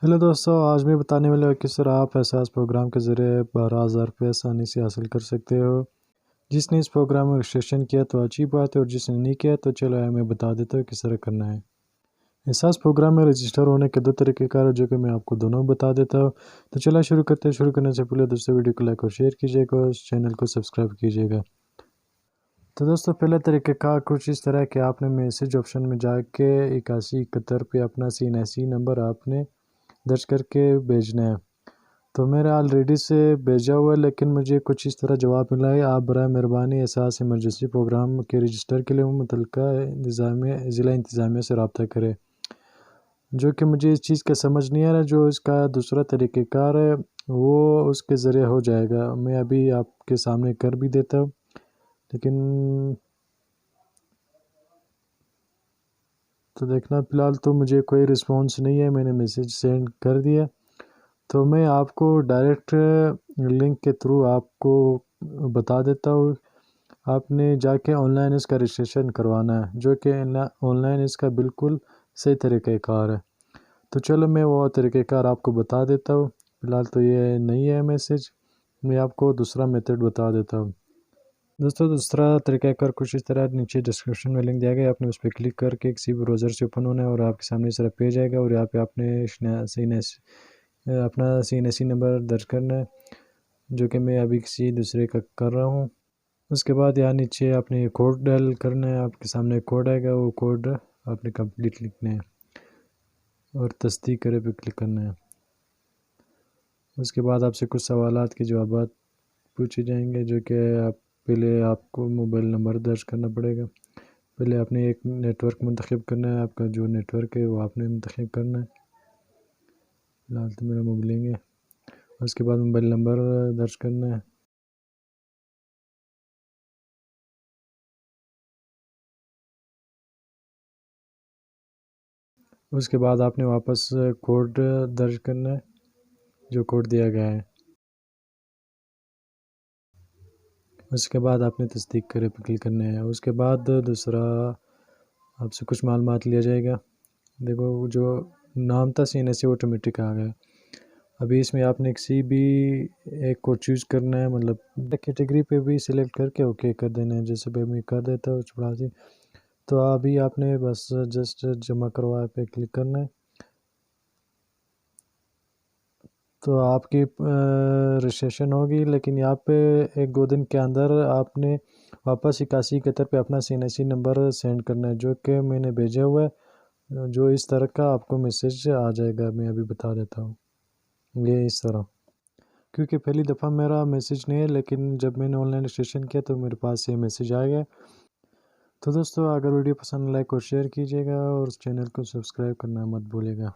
Hello दोस्तों, आज मैं बताने वाला हूँ किस तरह आप एहसास प्रोग्राम के ज़रिए 12,000 रुपये आसानी से हासिल कर सकते हो। जिसने इस प्रोग्राम में रजिस्ट्रेशन किया तो अच्छी बात है, और जिसने नहीं किया तो चलो मैं बता देता हूँ किस तरह करना है। एहसास प्रोग्राम में रजिस्टर होने के दो तरीक़ेकार हैं, जो कि मैं आपको दोनों बता देता हूँ। तो चलो शुरू करते हैं। शुरू करने से पहले दोस्तों वीडियो को लाइक और शेयर कीजिएगा और चैनल को सब्सक्राइब कीजिएगा। तो दोस्तों पहला तरीक़ेकार कुछ इस तरह कि आपने मैसेज ऑप्शन में जाके 8171 पे अपना CNSE नंबर आपने दर्ज करके भेजना है। तो मेरा ऑलरेडी से भेजा हुआ है, लेकिन मुझे कुछ इस तरह जवाब मिला है, आप बराए मेहरबानी एहसास इमरजेंसी प्रोग्राम के रजिस्टर के लिए मुतल्लिका ज़िला इंतज़ामिया से रब्ता करें। जो कि मुझे इस चीज़ का समझ नहीं आ रहा। जो इसका दूसरा तरीक़ेकार है वो उसके ज़रिए हो जाएगा। मैं अभी आपके सामने कर भी देता हूँ, लेकिन तो देखना फ़िलहाल तो मुझे कोई रिस्पॉन्स नहीं है। मैंने मैसेज सेंड कर दिया, तो मैं आपको डायरेक्ट लिंक के थ्रू आपको बता देता हूँ। आपने जाके ऑनलाइन इसका रजिस्ट्रेशन करवाना है, जो कि ऑनलाइन इसका बिल्कुल सही तरीक़ेकार है। तो चलो मैं वो तरीक़ेकार आपको बता देता हूँ। फ़िलहाल तो ये नहीं है मैसेज, मैं आपको दूसरा मेथड बता देता हूँ। दोस्तों दूसरा तरीक़ाकार कुछ इस तरह, नीचे डिस्क्रिप्शन में लिंक दिया गया है, आपने उस पर क्लिक करके किसी भी ब्राउज़र से ओपन होना है और आपके सामने इस तरह पेज आएगा, और यहाँ पे आपने अपना CNSE नंबर दर्ज करना है, जो कि मैं अभी किसी दूसरे का कर रहा हूँ। उसके बाद यहाँ नीचे आपने कोड डायल करना है, आपके सामने कोड आएगा, वो कोड आपने कंप्लीट लिखना है और तस्दीक करे पे क्लिक करना है। उसके बाद आपसे कुछ सवालात के जवाब पूछे जाएंगे, जो कि आप पहले आपको मोबाइल नंबर दर्ज करना पड़ेगा। पहले आपने एक नेटवर्क मुंतखब करना है, आपका जो नेटवर्क है वो आपने मुंतखब करना है। फिलहाल तो मेरा मोबाइल है। उसके बाद मोबाइल नंबर दर्ज करना है। उसके बाद आपने वापस कोड दर्ज करना है, जो कोड दिया गया है। उसके बाद आपने तस्दीक करे पे क्लिक करना है। उसके बाद दूसरा आपसे कुछ मालूमात लिया जाएगा। देखो जो नाम था CNSE ऑटोमेटिक आ गया। अभी इसमें आपने किसी भी एक को चूज़ करना है, मतलब कैटेगरी पे भी सिलेक्ट करके ओके कर देना है। जैसे भी मैं कर देता हूँ थोड़ा सी। तो अभी आपने बस जस्ट जमा करवाए पे क्लिक करना है, तो आपकी रजिस्ट्रेशन होगी। लेकिन यहाँ पे 1-2 दिन के अंदर आपने वापस 8171 पे अपना CNSE नंबर सेंड करना है, जो कि मैंने भेजा हुआ है। जो इस तरह का आपको मैसेज आ जाएगा, मैं अभी बता देता हूँ। ये इस तरह, क्योंकि पहली दफ़ा मेरा मैसेज नहीं है, लेकिन जब मैंने ऑनलाइन रजिस्ट्रेशन किया तो मेरे पास ये मैसेज आ गया। तो दोस्तों अगर वीडियो पसंद लाइक और शेयर कीजिएगा, और चैनल को सब्सक्राइब करना मत भूलिएगा।